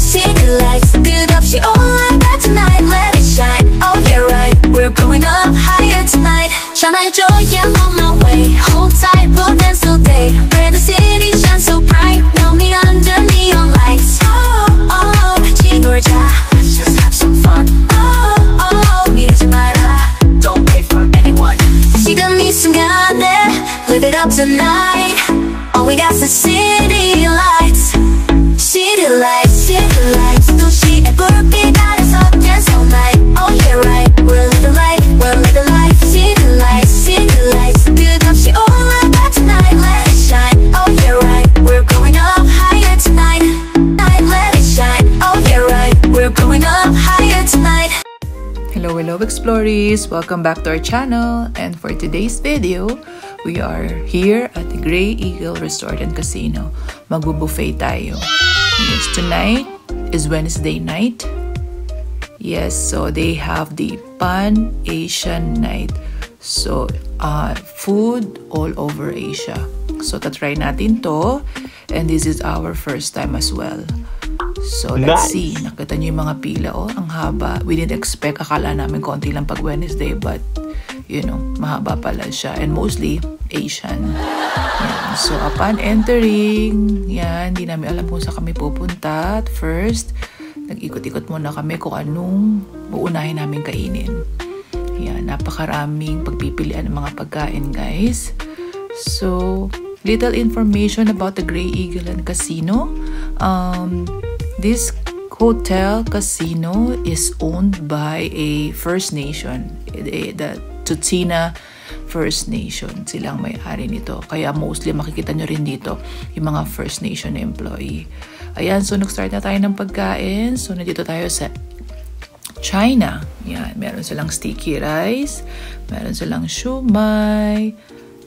city lights, build up, she all like that tonight. Let it shine, oh yeah right, we're going up higher tonight. Shine like joy, yeah, on my way. Hold tight, we'll dance all day. Where the city shines so bright, know me under neon lights. Oh, oh, Chigorja, let's just have some fun. Oh, oh, Mirajimara, don't wait for anyone. She got me some gun there, live it up tonight. All we got's the city lights. City lights, city lights. Sushi and burpee got us up, dance all night. Oh yeah right, we're living life, we're living life. City lights, city lights. Build up, she all like that tonight. Let it shine, oh yeah right, we're going up higher tonight. Night, let it shine, oh yeah right, we're going up higher tonight. Hello Explorees! Welcome back to our channel, and for today's video, we are here at the Grey Eagle Resort and Casino. Magbubuffet tayo. Yes, tonight is Wednesday night. Yes, so they have the Pan-Asian night. So, food all over Asia. So, tatry natin to. And this is our first time as well. So, let's see. Nakita nyo yung mga pila, oh. Ang haba. We didn't expect. Akala namin konti lang pag Wednesday. But, you know, mahaba pala siya. And mostly, Asian. Yan. So, upon entering, yan, hindi namin alam kung saan kami pupunta. At first, nag-ikot-ikot muna kami kung anong uunahin namin kainin. Yan, napakaraming pagpipilian ng mga pagkain, guys. So, little information about the Grey Eagle and Casino. This hotel casino is owned by a First Nation, the Tsuut'ina First Nation. Silang may-ari nito. Kaya mostly makikita nyo rin dito yung mga First Nation employee. Ayan, so nag-start na tayo ng pagkain. So nandito tayo sa China. Yan, meron silang sticky rice, meron silang shumai,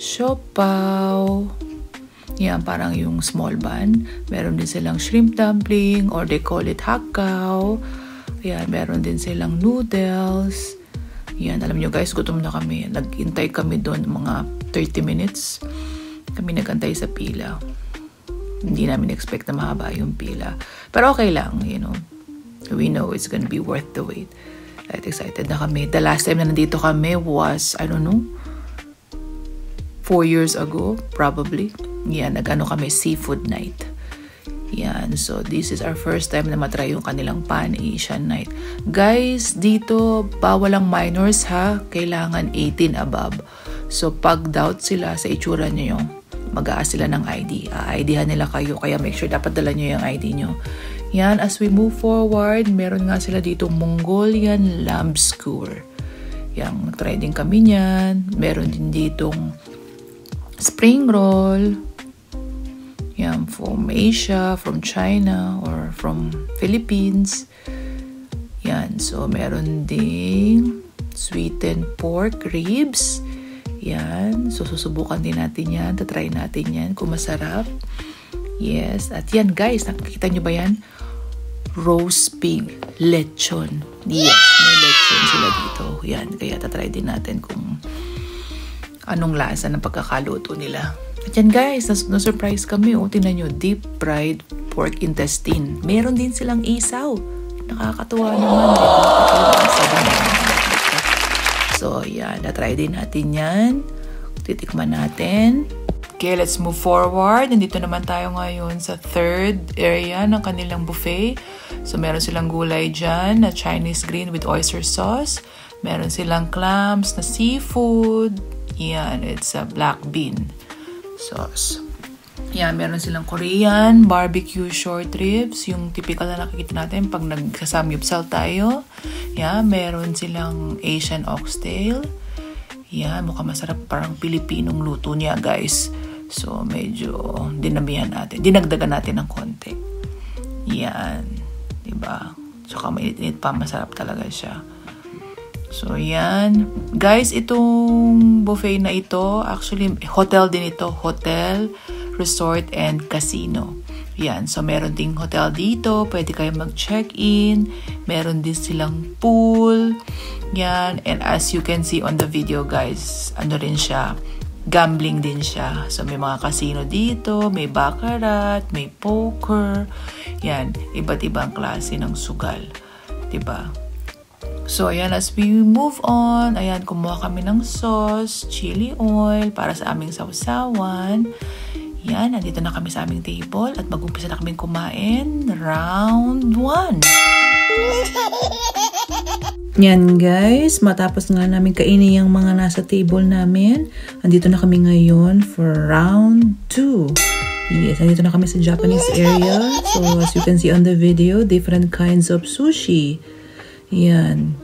siopaw. Yan, parang yung small bun. Meron din silang shrimp dumpling or they call it hakao. Yan, meron din silang noodles. Yan, alam nyo guys, gutom na kami. Nag-intay kami doon mga 30 minutes. Kami nag-antay sa pila. Hindi namin expect na mahaba yung pila. Pero okay lang, you know. We know it's gonna be worth the wait. At excited na kami. The last time na nandito kami was, I don't know, 4 years ago, probably. Yan, nag-ano kami, seafood night. Yan, so this is our first time na matry yung kanilang Pan-Asian night. Guys, dito, bawal ang minors ha. Kailangan 18 above. So, pag doubt sila sa itsura nyo, mag-aas sila ng ID. ID-han nila kayo, kaya make sure dapat dala nyo yung ID nyo. Yan, as we move forward, meron nga sila dito Mongolian lamb skewer. Yan, nag-try din kami niyan. Meron din ditong spring roll. Yan, from Asia, from China, or from Philippines. Yan, so meron ding sweetened pork ribs. Yan, so susubukan din natin yan. Tatry natin yan kung masarap. Yes, at yan guys, nakikita nyo ba yan? Roast pig, lechon. Yes, may lechon sila dito. Yan, kaya tatry din natin kung anong lasa ng pagkakaluto nila. At yan guys, na-surprise kami. O, tingnan nyo, deep fried pork intestine. Meron din silang isaw. Nakakatuwa naman. So, yan. Na-try din natin yan. Titikman natin. Okay, let's move forward. Nandito naman tayo ngayon sa third area ng kanilang buffet. So, meron silang gulay dyan na Chinese green with oyster sauce. Meron silang clams na seafood. Yan, it's a black bean sauce. Yan, meron silang Korean barbecue short ribs. Yung typical na nakikita natin pag nagsasamyupsal tayo. Yan, meron silang Asian oxtail. Yan, mukhang masarap. Parang Pilipinong luto niya, guys. So, medyo dinamihan natin. Dinagdagan natin ng konti. Yan. Diba? Tsaka mainit-init pa. Masarap talaga siya. So, yan. Guys, itong buffet na ito, actually, hotel din ito. Hotel, resort, and casino. Yan. So, meron ding hotel dito. Pwede kayo mag-check-in. Meron din silang pool. Yan. And as you can see on the video, guys, ano rin siya, gambling din siya. So, may mga casino dito, may baccarat, may poker. Yan, iba't ibang klase ng sugal. Diba? So, ayan, as we move on, ayan, kumuha kami ng sauce, chili oil, para sa aming sausawan. Yan, nandito na kami sa aming table at mag-umpisa na kaming kumain. Round 1. Yan guys, matapos nga namin kainin yung mga nasa table namin, andito na kami ngayon for round 2. Yes, andito na kami sa Japanese area. So as you can see on the video, different kinds of sushi. Yan.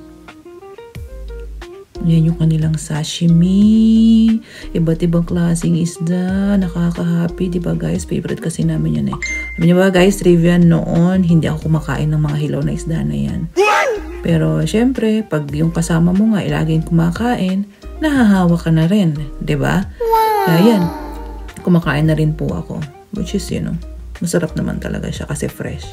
Yan yung kanilang sashimi. Iba't ibang klaseng isda. Nakaka-happy, diba guys? Favorite kasi namin yan eh. Sabi niyo ba guys, trivia, noon, hindi ako kumakain ng mga hilaw na isda na yan. Pero syempre, pag yung kasama mo nga, laging kumakain, nahahawa ka na rin. Diba? Kaya yan, kumakain na rin po ako. Which is, masarap naman talaga siya kasi fresh.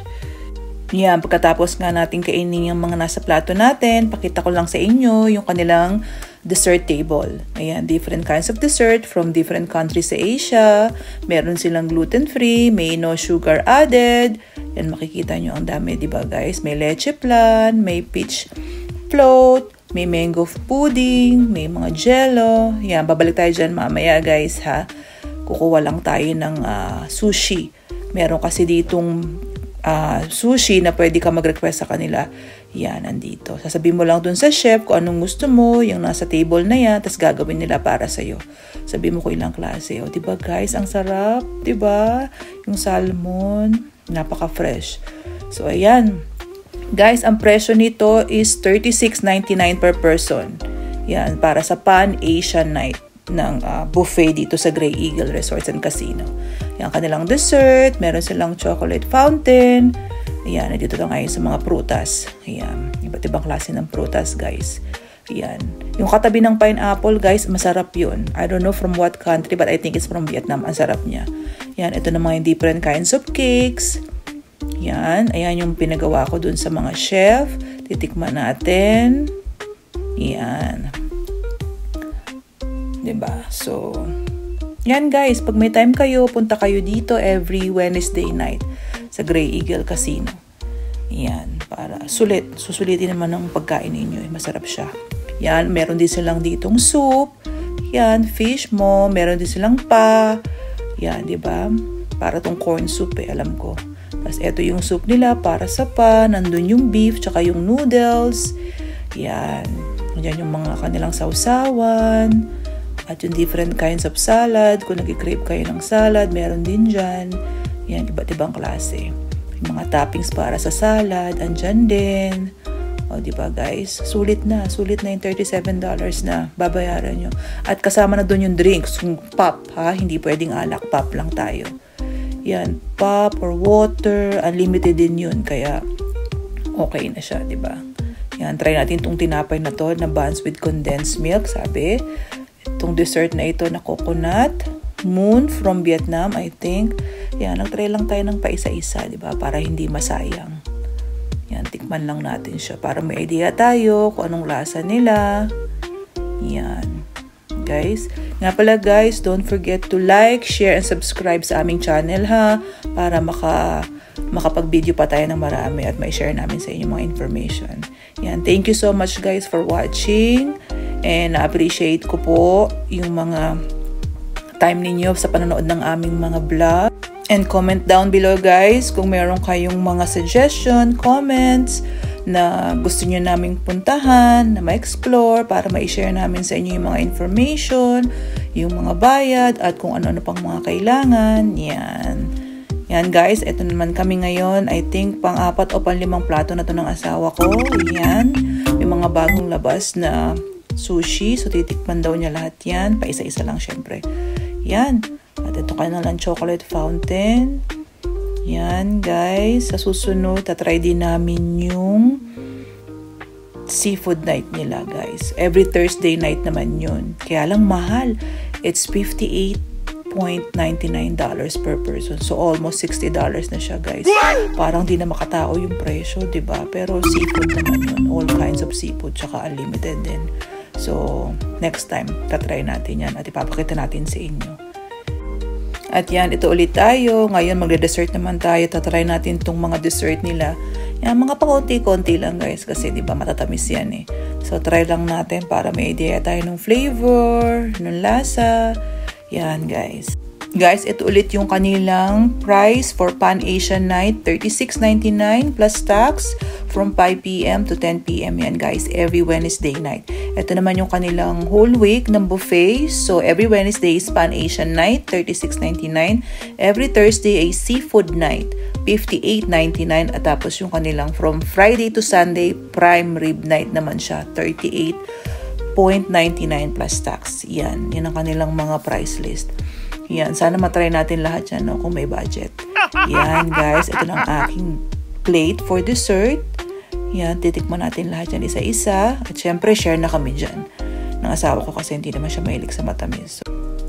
Yan, pagkatapos nga natin kainin yung mga nasa plato natin, pakita ko lang sa inyo yung kanilang dessert table. Ayan, different kinds of dessert from different countries sa Asia. Meron silang gluten-free, may no sugar added. Yan, makikita nyo ang dami, diba guys? May leche flan, may peach float, may mango pudding, may mga jello. Yan, babalik tayo dyan mamaya guys ha. Kukuha lang tayo ng sushi. Meron kasi ditong sushi na pwede ka mag-request sa kanila. Yan, nandito. Sasabihin mo lang dun sa chef kung anong gusto mo, yung nasa table na yan, tapos gagawin nila para sa'yo. Sabihin mo kung ilang klase. O, diba guys, ang sarap, diba? Yung salmon, napaka-fresh. So, ayan. Guys, ang presyo nito is $36.99 per person. Yan, para sa Pan-Asian Night ng buffet dito sa Grey Eagle Resorts and Casino. Yan, kanilang dessert, meron silang chocolate fountain. Ayan, dito lang ngayon sa mga prutas. Ayan, iba't ibang klase ng prutas, guys. Ayan. Yung katabi ng pineapple, guys, masarap yun. I don't know from what country, but I think it's from Vietnam. Ang sarap niya. Ayan, ito na mga different kinds of cakes. Ayan, ayan yung pinagawa ko dun sa mga chef. Titikman natin. Ayan. Diba? So, yan guys, pag may time kayo, punta kayo dito every Wednesday night sa Grey Eagle Casino. Yan, para susulitin naman ng pagkain ninyo. Masarap siya. Yan, meron din silang ditong soup. Yan, fish mo. Meron din silang pa. Yan, diba? Para tong corn soup alam ko. Tapos, eto yung soup nila para sa pa. Nandun yung beef, tsaka yung noodles. Yan. Yan yung mga kanilang sausawan. At yung different kinds of salad. Kung nag-crave kayo ng salad, meron din dyan. Yan, iba't ibang klase. Yung mga toppings para sa salad, andyan din. O, diba guys? Sulit na yung $37 na babayaran nyo. At kasama na doon yung drinks. Yung pop, ha? Hindi pwedeng alak, pop lang tayo. Yan, pop or water, unlimited din yun. Kaya, okay na siya, diba? Yan, try natin itong tinapay na to na buns with condensed milk, sabi. Itong dessert na ito na coconut moon from Vietnam, I think. Yan, nag-try lang tayo ng paisa-isa, di ba? Para hindi masayang. Yan, tikman lang natin siya para may idea tayo kung anong lasa nila. Yan. Guys, nga pala guys, don't forget to like, share, and subscribe sa aming channel ha, para makapag-video pa tayo ng marami at may share namin sa inyo mga information. Yan, thank you so much guys for watching. And appreciate ko po yung mga time ninyo sa panonood ng aming mga vlog. And comment down below guys kung meron kayong mga suggestion, comments na gusto nyo naming puntahan, na ma-explore para ma-share namin sa inyo yung mga information, yung mga bayad, at kung ano-ano pang mga kailangan. Yan. Yan guys, ito naman kami ngayon. I think pang-4 o pang-5 plato na to ng asawa ko. Yan. May mga bagong labas na sushi. So, titikman daw niya lahat yan. Paisa-isa lang syempre. Yan. At ito kanilang chocolate fountain. Yan, guys. Sa susunod, tatry din namin yung seafood night nila, guys. Every Thursday night naman yun. Kaya lang mahal. It's $58.99 per person. So, almost $60 na siya, guys. Parang di na makatao yung presyo, diba? Pero seafood naman yun. All kinds of seafood. Tsaka unlimited din. So, next time, tatry natin yan at ipapakita natin sa inyo. At yan, ito ulit tayo. Ngayon, magde-dessert naman tayo. Tatry natin tong mga dessert nila. Yan, mga pakunti-kunti lang guys kasi di ba matatamis yan eh. So, try lang natin para may idea tayo ng flavor, ng lasa. Yan guys. Guys, ito ulit yung kanilang price for Pan Asian Night. $36.99 plus tax from 5 p.m. to 10 p.m. Yan guys, every Wednesday night. Ito naman yung kanilang whole week ng buffet. So, every Wednesday is Pan Asian Night, $36.99. Every Thursday ay Seafood Night, $58.99. At tapos yung kanilang from Friday to Sunday, Prime Rib Night naman siya, $38.99 plus tax. Yan ang kanilang mga price list. Yan, sana matry natin lahat yan, no, kung may budget. Yan guys, ito na ang aking plate for dessert. Yan, titikman natin lahat yan isa-isa. At syempre, share na kami dyan ng asawa ko kasi hindi naman siya mahilig sa matamis.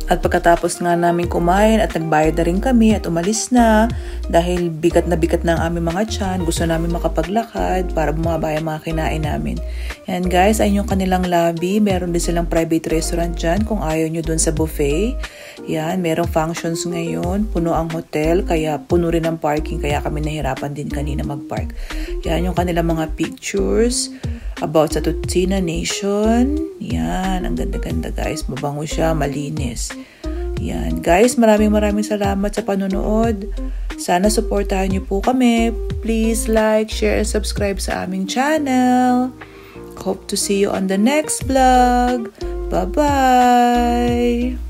At pagkatapos nga namin kumain at nagbayad na rin kami at umalis na dahil bigat na ang aming mga tiyan, gusto namin makapaglakad para bumaba yung mga kinain namin. Yan guys, ayun yung kanilang lobby. Meron din silang private restaurant dyan kung ayaw nyo dun sa buffet. Yan, merong functions ngayon. Puno ang hotel, kaya puno rin ang parking, kaya kami nahirapan din kanina mag-park. Yan yung kanilang mga pictures about sa Tutsina Nation. Yan, ang ganda-ganda guys. Mabango siya, malinis. Yan, guys, maraming salamat sa panonood. Sana supportahan niyo po kami. Please like, share, and subscribe sa aming channel. Hope to see you on the next vlog. Bye-bye!